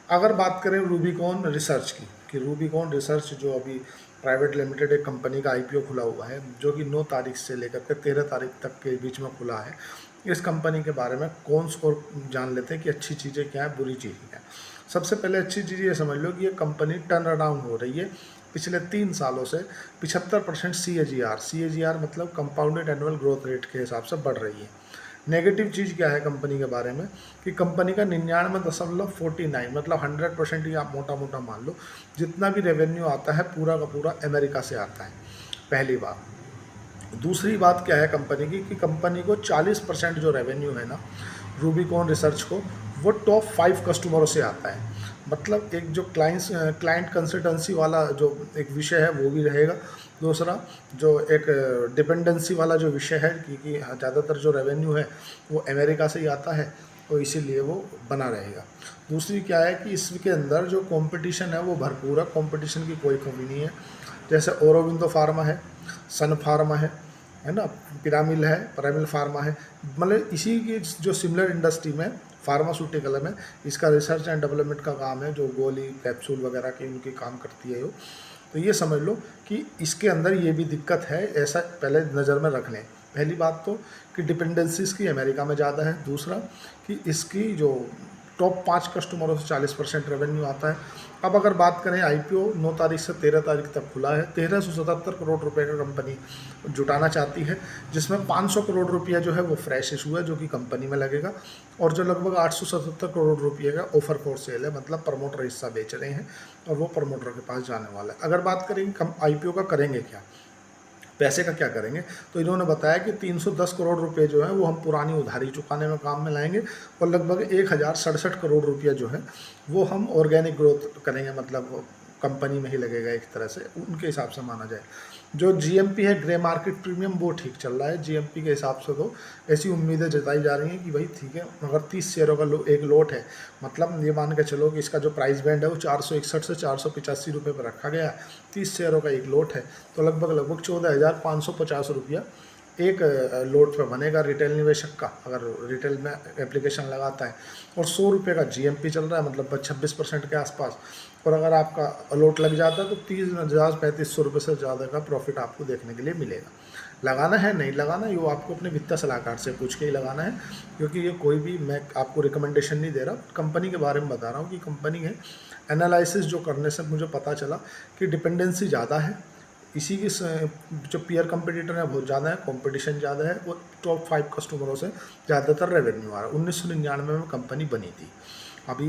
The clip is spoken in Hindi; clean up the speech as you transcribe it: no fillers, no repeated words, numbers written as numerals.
अगर बात करें रूबिकॉन रिसर्च की, कि रूबिकॉन रिसर्च जो अभी प्राइवेट लिमिटेड एक कंपनी का आईपीओ खुला हुआ है, जो कि 9 तारीख से लेकर के 13 तारीख तक के बीच में खुला है। इस कंपनी के बारे में कौन स्कोर जान लेते हैं कि अच्छी चीज़ें क्या है, बुरी चीज़ें क्या है। सबसे पहले अच्छी चीज़ ये समझ लो कि ये कंपनी टर्न अराउंड हो रही है। पिछले 3 सालों से 75% CAGR मतलब कंपाउंडेड एनुअल ग्रोथ रेट के हिसाब से बढ़ रही है। नेगेटिव चीज़ क्या है कंपनी के बारे में, कि कंपनी का 99.49 मतलब 100% ही आप मोटा मोटा मान लो, जितना भी रेवेन्यू आता है पूरा का पूरा अमेरिका से आता है, पहली बात। दूसरी बात क्या है कंपनी की, कि कंपनी को 40% जो रेवेन्यू है ना रूबिकॉन रिसर्च को, वो टॉप 5 कस्टमरों से आता है। मतलब एक जो क्लाइंट कंसल्टेंसी वाला जो एक विषय है वो भी रहेगा। दूसरा जो एक डिपेंडेंसी वाला जो विषय है कि ज़्यादातर जो रेवेन्यू है वो अमेरिका से ही आता है, तो इसीलिए वो बना रहेगा। दूसरी क्या है कि इसके अंदर जो कंपटीशन है वो भरपूर है, कंपटीशन की कोई कमी नहीं है। जैसे औरोबिंदो फार्मा है, सन फार्मा है ना, पिरामिल फार्मा है, मतलब इसी की जो सिमिलर इंडस्ट्री में फार्मास्यूटिकल में इसका रिसर्च एंड डेवलपमेंट का काम है, जो गोली कैप्सूल वगैरह के उनके काम करती है वो। तो ये समझ लो कि इसके अंदर ये भी दिक्कत है, ऐसा पहले नज़र में रख लें। पहली बात तो कि डिपेंडेंसी इसकी अमेरिका में ज़्यादा है। दूसरा कि इसकी जो टॉप 5 कस्टमरों से 40% रेवेन्यू आता है। अब अगर बात करें आईपीओ 9 तारीख से 13 तारीख तक खुला है, 1377 करोड़ रुपए का कंपनी जुटाना चाहती है, जिसमें 500 करोड़ रुपया जो है वो फ्रेश इशू है जो कि कंपनी में लगेगा, और जो लगभग 877 करोड़ रुपये का ऑफर फॉर सेल है, मतलब प्रमोटर हिस्सा बेच रहे हैं और वो प्रमोटर के पास जाने वाला है। अगर बात करेंगे कम आईपीओ का करेंगे क्या, पैसे का क्या करेंगे, तो इन्होंने बताया कि 310 करोड़ रुपए जो है वो हम पुरानी उधारी चुकाने में काम में लाएंगे, और लगभग 1067 करोड़ रुपया जो है वो हम ऑर्गेनिक ग्रोथ करेंगे, मतलब कंपनी में ही लगेगा एक तरह से, उनके हिसाब से माना जाए। जो जीएमपी है ग्रे मार्केट प्रीमियम वो ठीक चल रहा है जीएमपी के हिसाब से, तो ऐसी उम्मीदें जताई जा रही हैं कि भाई ठीक है, मगर 30 शेयरों का एक लोट है, मतलब ये मान के चलो कि इसका जो प्राइस बैंड है वो 461 से 485 रुपये पर रखा गया है। 30 शेयरों का एक लोट है, तो लगभग 14,550 रुपया एक लोट पे बनेगा रिटेल निवेशक का, अगर रिटेल में एप्लीकेशन लगाता है। और 100 रुपये का जीएमपी चल रहा है, मतलब 26% के आसपास। और अगर आपका लोट लग जाता है तो 30,3500 रुपये से ज़्यादा का प्रॉफिट आपको देखने के लिए मिलेगा। लगाना है नहीं लगाना, ये वो आपको अपने वित्तीय सलाहकार से पूछ के ही लगाना है, क्योंकि ये कोई भी मैं आपको रिकमेंडेशन नहीं दे रहा, कंपनी के बारे में बता रहा हूँ कि कंपनी है। एनालिसिस जो करने से मुझे पता चला कि डिपेंडेंसी ज़्यादा है, इसी की जो पीयर कंपटीटर है बहुत ज़्यादा है, कंपटीशन ज़्यादा है, वो टॉप 5 कस्टमरों से ज़्यादातर रेवेन्यू आ रहा है। 1999 में कंपनी बनी थी, अभी